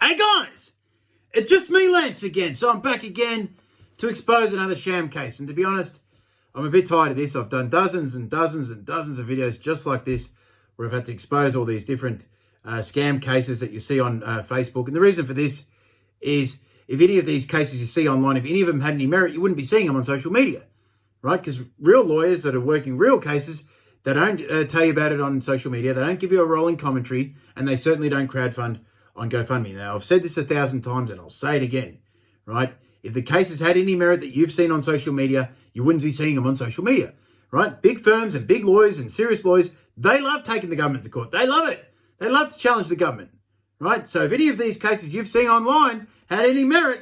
Hey guys, it's just me, Lance, again. So I'm back again to expose another sham case. And to be honest, I'm a bit tired of this. I've done dozens and dozens and dozens of videos just like this where I've had to expose all these different scam cases that you see on Facebook. And the reason for this is if any of these cases you see online, if any of them had any merit, you wouldn't be seeing them on social media, right? Because real lawyers that are working real cases, they don't tell you about it on social media. They don't give you a rolling commentary, and they certainly don't crowdfund on GoFundMe. Now, I've said this 1,000 times and I'll say it again, right? If the cases had any merit that you've seen on social media, you wouldn't be seeing them on social media, right? Big firms and big lawyers and serious lawyers, they love taking the government to court. They love it. They love to challenge the government, right? So if any of these cases you've seen online had any merit,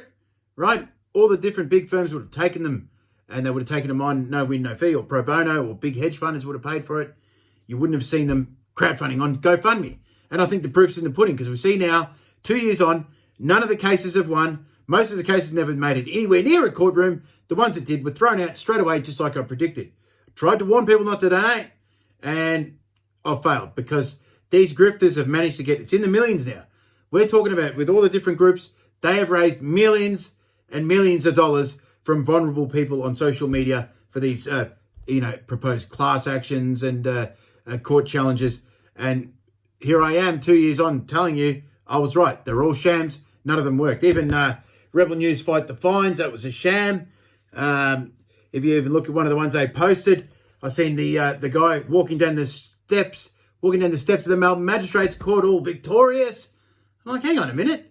right, all the different big firms would have taken them and they would have taken them on no win, no fee, or pro bono, or big hedge funders would have paid for it. You wouldn't have seen them crowdfunding on GoFundMe. And I think the proof's in the pudding because we see now, 2 years on, none of the cases have won. Most of the cases never made it anywhere near a courtroom. The ones that did were thrown out straight away, just like I predicted. I tried to warn people not to donate, and I've failed because these grifters have managed to get, it's in the millions now. We're talking about, with all the different groups, they have raised millions and millions of dollars from vulnerable people on social media for these, proposed class actions and court challenges. And here I am 2 years on telling you I was right. They're all shams. None of them worked. Even Rebel News Fight the Fines, that was a sham. If you even look at one of the ones they posted, I seen the guy walking down the steps of the Melbourne Magistrates Court, all victorious. I'm like, hang on a minute.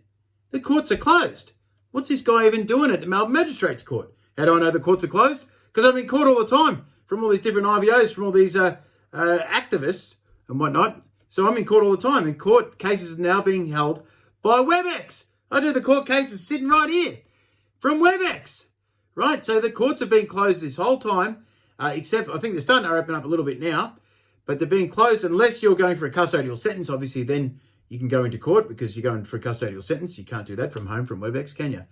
The courts are closed. What's this guy even doing at the Melbourne Magistrates Court? How do I know the courts are closed? Because I'm in court all the time from all these different IVOs, from all these activists and whatnot. So I'm in court all the time, and court cases are now being held by WebEx. I do the court cases sitting right here from WebEx, right? So the courts have been closed this whole time, except I think they're starting to open up a little bit now, but they're being closed unless you're going for a custodial sentence. Obviously, then you can go into court because you're going for a custodial sentence. You can't do that from home from WebEx, can you?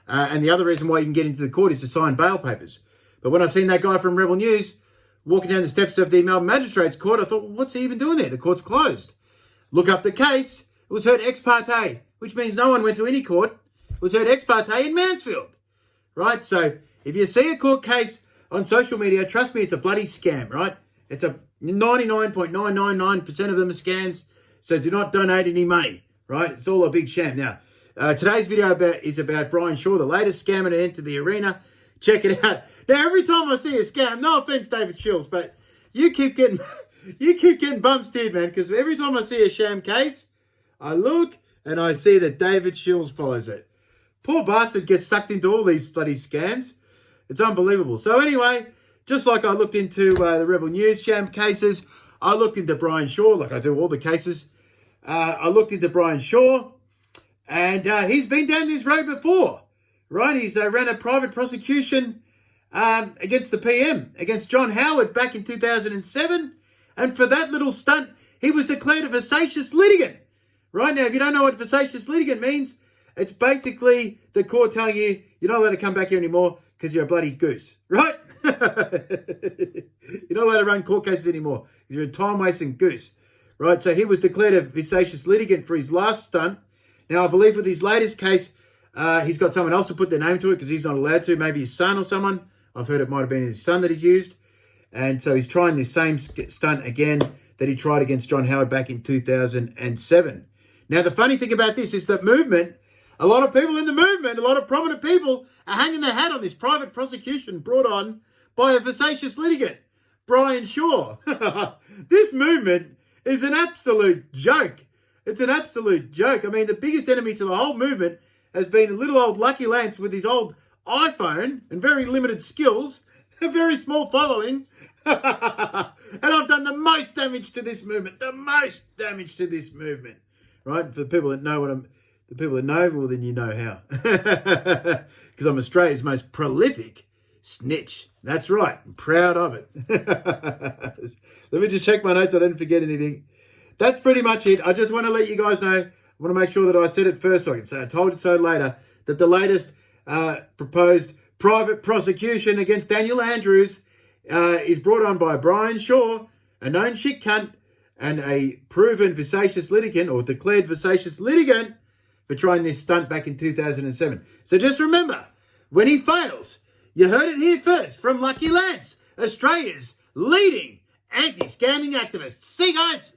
And the other reason why you can get into the court is to sign bail papers. But when I seen that guy from Rebel News walking down the steps of the Melbourne Magistrates Court, I thought, well, what's he even doing there? The court's closed. Look up the case. It was heard ex parte, which means no one went to any court. It was heard ex parte in Mansfield, right? So if you see a court case on social media, trust me, it's a bloody scam, right? It's a 99.999% of them are scams. So do not donate any money, right? It's all a big sham. Now, today's video is about Brian Shaw, the latest scammer to enter the arena. Check it out. Now, every time I see a scam, no offense, David Shields, but you keep getting bumps here, man, because every time I see a sham case, I look and I see that David Shields follows it. Poor bastard gets sucked into all these bloody scams. It's unbelievable. So anyway, just like I looked into the Rebel News sham cases, I looked into Brian Shaw, like I do all the cases. I looked into Brian Shaw, and he's been down this road before, right? He's ran a private prosecution against the PM, against John Howard back in 2007. And for that little stunt, he was declared a vexatious litigant. Right now, if you don't know what vexatious litigant means, it's basically the court telling you you're not allowed to come back here anymore because you're a bloody goose, right? You're not allowed to run court cases anymore because you're a time-wasting goose, right? So he was declared a vexatious litigant for his last stunt. Now, I believe with his latest case, he's got someone else to put their name to it because he's not allowed to, maybe his son or someone. I've heard it might have been his son that he's used. And so he's trying this same stunt again that he tried against John Howard back in 2007. Now, the funny thing about this is that movement, a lot of people in the movement, a lot of prominent people are hanging their hat on this private prosecution brought on by a vexatious litigant, Brian Shaw. This movement is an absolute joke. It's an absolute joke. I mean, the biggest enemy to the whole movement has been little old Lucky Lance with his old iPhone and very limited skills, a very small following. And I've done the most damage to this movement. Right? For the people that know well, then you know how. Because I'm Australia's most prolific snitch. That's right. I'm proud of it. Let me just check my notes. I didn't forget anything. That's pretty much it. I just want to let you guys know. I want to make sure that I said it first so I can say I told you so later. That the latest proposed private prosecution against Daniel Andrews is brought on by Brian Shaw, a known shit cunt and a proven vexatious litigant or declared vexatious litigant for trying this stunt back in 2007. So just remember, when he fails, you heard it here first from Lucky Lance, Australia's leading anti-scamming activist. See you guys.